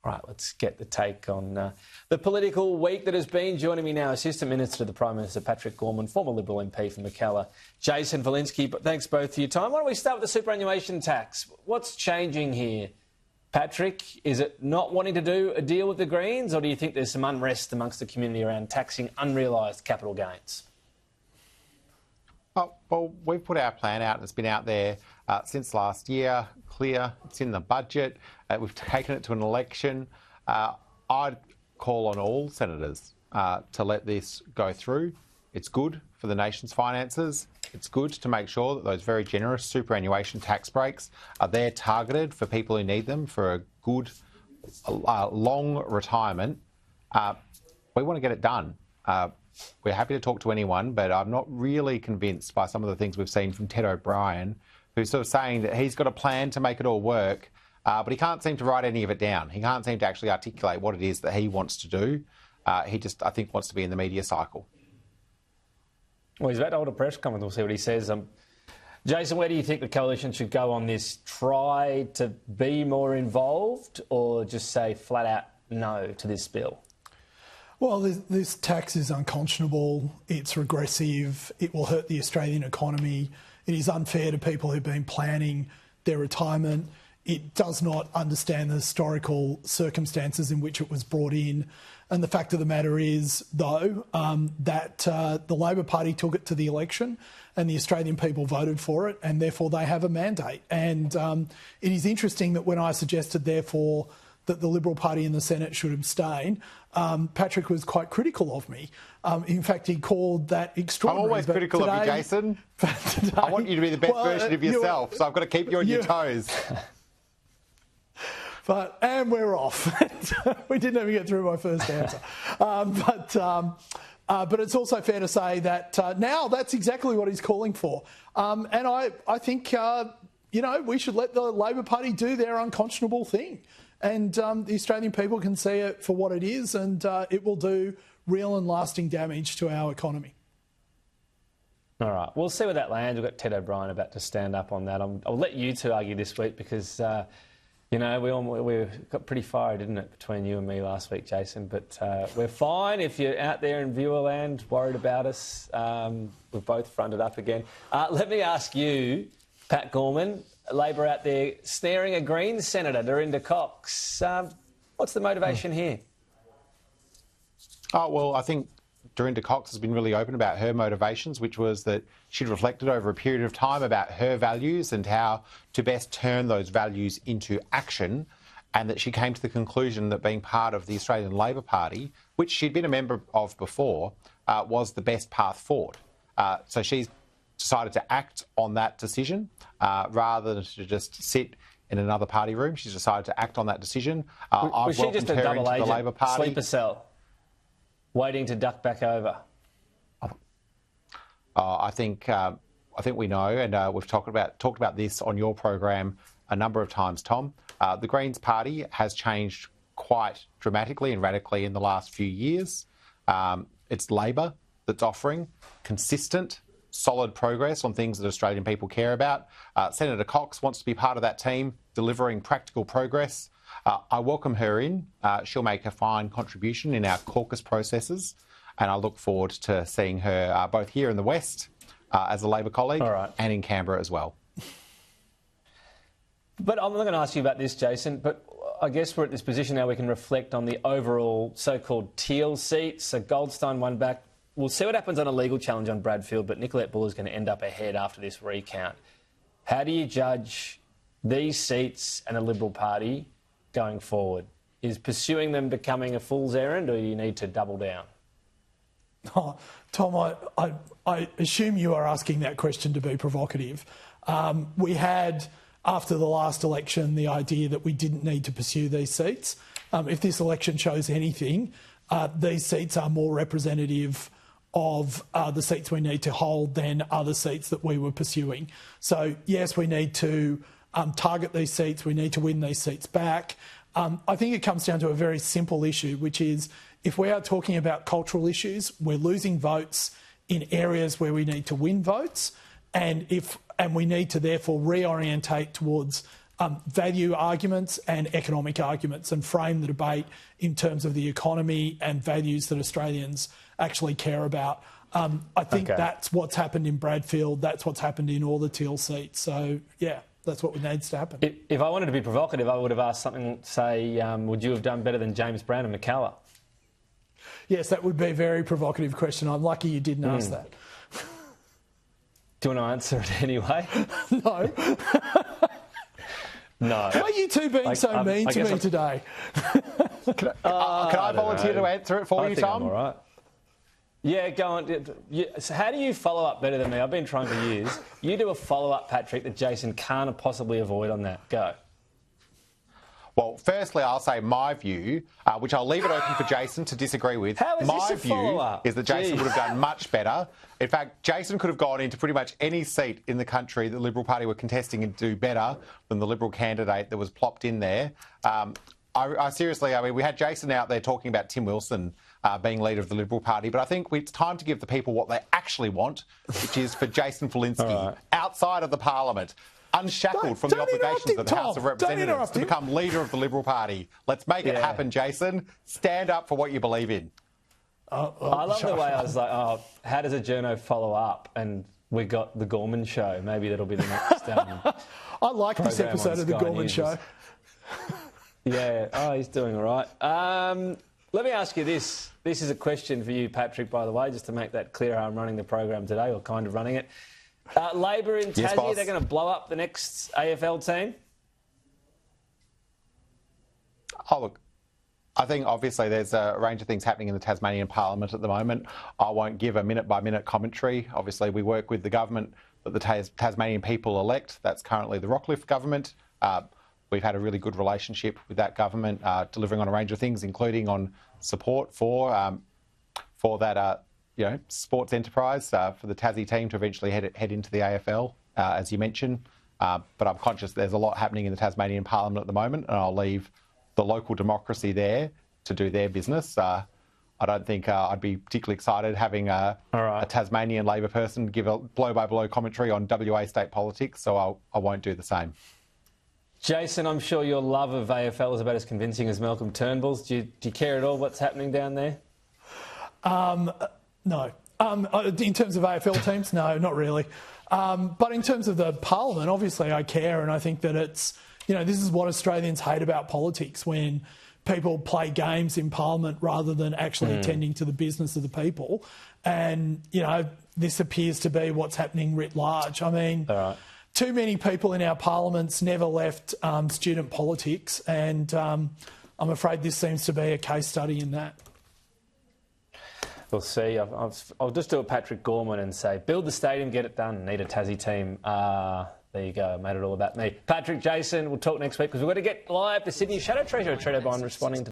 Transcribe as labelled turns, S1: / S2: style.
S1: All right, let's get the take on the political week that has been. Joining me now, Assistant Minister to the Prime Minister, Patrick Gorman, former Liberal MP from Mackellar, Jason Falinski. But thanks both for your time. Why don't we start with the superannuation tax? What's changing here, Patrick? Is it not wanting to do a deal with the Greens, or do you think there's some unrest amongst the community around taxing unrealised capital gains?
S2: Oh, well, we've put our plan out and it's been out there since last year, clear, it's in the budget, we've taken it to an election. I'd call on all senators to let this go through. It's good for the nation's finances. It's good to make sure that those very generous superannuation tax breaks are there targeted for people who need them for a good, long retirement. We want to get it done. We're happy to talk to anyone, but I'm not really convinced by some of the things we've seen from Ted O'Brien, who's sort of saying that he's got a plan to make it all work, but he can't seem to write any of it down. He can't seem to actually articulate what it is that he wants to do. He just, I think, wants to be in the media cycle.
S1: Well, he's about to hold a press conference. We'll see what he says. Jason, where do you think the coalition should go on this? Try to be more involved, or just say flat out no to this bill?
S3: Well, this tax is unconscionable, it's regressive, it will hurt the Australian economy, it is unfair to people who've been planning their retirement, it does not understand the historical circumstances in which it was brought in. And the fact of the matter is, though, that the Labor Party took it to the election and the Australian people voted for it, and therefore they have a mandate. And it is interesting that when I suggested, therefore, that the Liberal Party in the Senate should abstain, Patrick was quite critical of me. In fact, he called that extraordinary.
S2: I'm always critical of you, Jason. Today, I want you to be the best version of yourself, so I've got to keep you on your toes.
S3: And we're off. We didn't even get through my first answer. But it's also fair to say that now that's exactly what he's calling for. And I think, we should let the Labor Party do their unconscionable thing. And the Australian people can see it for what it is, and it will do real and lasting damage to our economy.
S1: All right, we'll see where that lands. We've got Ted O'Brien about to stand up on that. I'll let you two argue this week because, we got pretty fiery, didn't it, between you and me last week, Jason? But we're fine if you're out there in viewer land worried about us. We've both fronted up again. Let me ask you, Pat Gorman, Labor out there snaring a Greens senator, Dorinda Cox. What's the motivation here?
S2: Oh, well, I think Dorinda Cox has been really open about her motivations, which was that she'd reflected over a period of time about her values and how to best turn those values into action, and that she came to the conclusion that being part of the Australian Labor Party, which she'd been a member of before, was the best path forward. So she's decided to act on that decision rather than to just sit in another party room. She's decided to act on that decision.
S1: Was she just a double agent, the Labor Party. Sleeper cell, waiting to duck back over?
S2: I think we know, and we've talked about this on your program a number of times, Tom. The Greens Party has changed quite dramatically and radically in the last few years. It's Labor that's offering consistent, solid progress on things that Australian people care about. Senator Cox wants to be part of that team, delivering practical progress. I welcome her in. She'll make a fine contribution in our caucus processes, and I look forward to seeing her both here in the West as a Labor colleague and in Canberra as well.
S1: But I'm not going to ask you about this, Jason, but I guess we're at this position now we can reflect on the overall so-called teal seats. So Goldstein won back. We'll see what happens on a legal challenge on Bradfield, but Nicolette Buller is going to end up ahead after this recount. How do you judge these seats and the Liberal Party going forward? Is pursuing them becoming a fool's errand, or you need to double down?
S3: Oh, Tom, I assume you are asking that question to be provocative. We had, after the last election, the idea that we didn't need to pursue these seats. If this election shows anything, these seats are more representative of the seats we need to hold than other seats that we were pursuing. So, yes, we need to target these seats. We need to win these seats back. I think it comes down to a very simple issue, which is if we are talking about cultural issues, we're losing votes in areas where we need to win votes, and we need to therefore reorientate towards value arguments and economic arguments and frame the debate in terms of the economy and values that Australians actually care about. I think that's what's happened in Bradfield. That's what's happened in all the Teal seats. So, yeah, that's what needs to happen.
S1: If I wanted to be provocative, I would have asked something, say, would you have done better than James Brown and McCullough?
S3: Yes, that would be a very provocative question. I'm lucky you didn't ask that.
S1: Do you want to answer it anyway?
S3: No.
S1: No.
S3: Why are you two being so mean to me today?
S2: Can I volunteer to answer it for you, Tom?
S1: I'm all right. Yeah, go on. So how do you follow up better than me? I've been trying for years. You do a follow-up, Patrick, that Jason can't possibly avoid on that. Go.
S2: Well, firstly, I'll say my view, which I'll leave it open for Jason to disagree with.
S1: How is
S2: my
S1: this a
S2: view
S1: follow-up?
S2: is that Jason would have done much better. In fact, Jason could have gone into pretty much any seat in the country the Liberal Party were contesting and do better than the Liberal candidate that was plopped in there. I seriously, we had Jason out there talking about Tim Wilson being leader of the Liberal Party, but I think it's time to give the people what they actually want, which is for Jason Falinski outside of the Parliament, unshackled from the obligations of the House of Representatives to become leader of the Liberal Party. Let's make it happen, Jason. Stand up for what you believe in.
S1: I love the way I was like, how does a journo follow up? And we got the Gorman Show. Maybe that'll be the next
S3: I like this episode of the Gorman Show.
S1: Yeah, he's doing all right. Let me ask you this. This is a question for you, Patrick, by the way, just to make that clear how I'm running the program today, or kind of running it. Labor in Tassie, they're going to blow up the next AFL team?
S2: Oh, look, I think obviously there's a range of things happening in the Tasmanian Parliament at the moment. I won't give a minute-by-minute commentary. Obviously, we work with the government that the Tasmanian people elect. That's currently the Rockcliffe government. We've had a really good relationship with that government, delivering on a range of things, including on support for that sports enterprise for the Tassie team to eventually head into the AFL, as you mentioned. But I'm conscious there's a lot happening in the Tasmanian Parliament at the moment, and I'll leave the local democracy there to do their business. I don't think I'd be particularly excited having a Tasmanian Labor person give a blow-by-blow commentary on WA state politics, so I won't do the same.
S1: Jason, I'm sure your love of AFL is about as convincing as Malcolm Turnbull's. Do you care at all what's happening down there?
S3: No. In terms of AFL teams, no, not really. But in terms of the Parliament, obviously I care, and I think that it's, this is what Australians hate about politics, when people play games in Parliament rather than actually attending to the business of the people. And, this appears to be what's happening writ large. I mean, too many people in our parliaments never left student politics, and I'm afraid this seems to be a case study in that.
S1: We'll see. I'll just do a Patrick Gorman and say, build the stadium, get it done. Need a Tassie team. There you go. Made it all about me. Patrick, Jason, we'll talk next week because we've got to get live to Sydney Shadow Treasure. Treader Bond responding to